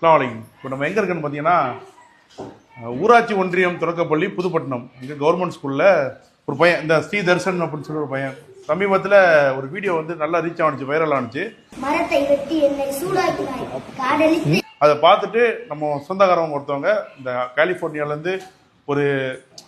அஸ்ஸலாமு அலைக்கும். இப்போ நம்ம எங்கே இருக்குன்னு பார்த்தீங்கன்னா ஊராட்சி ஒன்றியம் தொடக்கப்பள்ளி புதுப்பட்டினம். அங்கே கவர்மெண்ட் ஸ்கூலில் ஒரு பையன், இந்த ஸ்ரீ தர்ஷன் அப்படின்னு சொல்லி ஒரு பையன் சமீபத்தில் ஒரு வீடியோ வந்து நல்லா ரீச் ஆனிச்சு, வைரல் ஆனிச்சு. மரத்தை வெட்டி என்னை சூடாக்கினாய் காடலித்து. அதை பார்த்துட்டு நம்ம சொந்தக்காரவங்க ஒருத்தவங்க இந்த கலிஃபோர்னியாவிலேருந்து ஒரு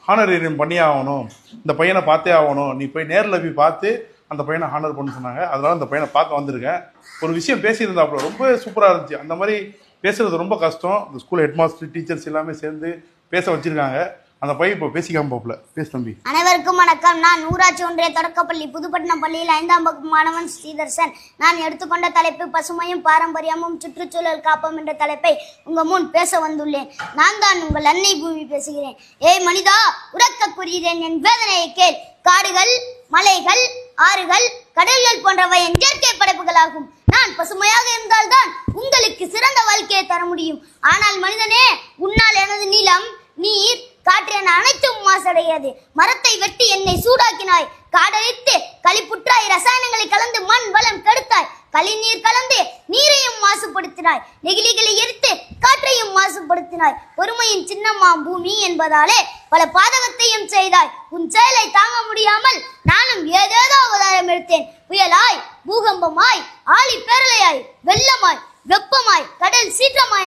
ஹானரேரியம் பண்ணியே ஆகணும், இந்த பையனை பார்த்தே ஆகணும், நீ போய் நேரில் போய் பார்த்து அந்த பையனை ஹானர் பண்ண சொன்னாங்க. அதனால அந்த பையனை பார்க்க வந்திருக்கேன். ஒரு விஷயம் பேசியிருந்தாப்புல ரொம்ப சூப்பராக இருந்துச்சு. அந்த மாதிரி பேசுறது ரொம்ப கஷ்டம். இந்த ஸ்கூல் ஹெட்மாஸ்டர், டீச்சர்ஸ் எல்லாமே சேர்ந்து பேச வச்சிருக்காங்க. அந்த பையன் இப்போ பேசிக்காம போகல. பேசு தம்பி. அனைவருக்கும் வணக்கம். நான் ஊராட்சி ஒன்றிய தொடக்கப்பள்ளி புதுப்பட்டினம் பள்ளியில் 5ஆம் வகுப்பு மாணவன் ஸ்ரீதர்சன். நான் எடுத்துக்கொண்ட தலைப்பு பசுமையும் பாரம்பரியமும் சுற்றுச்சூழல் காப்போம் என்ற தலைப்பை உங்க முன் பேச வந்துள்ளேன். நான் தான் உங்கள் அன்னை பூமி பேசுகிறேன். ஏய் மனிதா, உறக்க கூறுகிறேன், என் வேதனையை கேள். காடுகள், மலைகள், ஆறுகள், கடல்கள் போன்றவை என் இயற்கை படைப்புகளாகும். நான் பசுமையாக இருந்தால்தான் உங்களுக்கு சிறந்த வாழ்க்கையை தர முடியும். ஆனால் மனிதனே, உன்னால் எனது நிலம், நீர், காற்று என அனைத்தும் மாசடையாது. மரத்தை வெட்டி என்னை சூடாக்கினாய், காடழித்து களிப்புற்றாய், ரசாயனங்களை கலந்து மண் வளம் கெடுத்தாய், கழிநீர் கலந்து நீரையும் மாசுபடுத்தினாய், நெகிழிகளை எரித்து காற்றையும் மாசுபடுத்தினாய். பொறுமையின் சின்னமாம் பூமி என்பதாலே பல பாதகத்தையும் செய்தாய். உன் செயலை தாங்க முடியாமல் நானும் ஏதேதோ அவதாரம் எடுத்தேன். புயலாய், பூகம்பமாய், ஆழி பேரலையாய், வெள்ளமாய், வெப்பமாய், கடல் சீற்றமாய்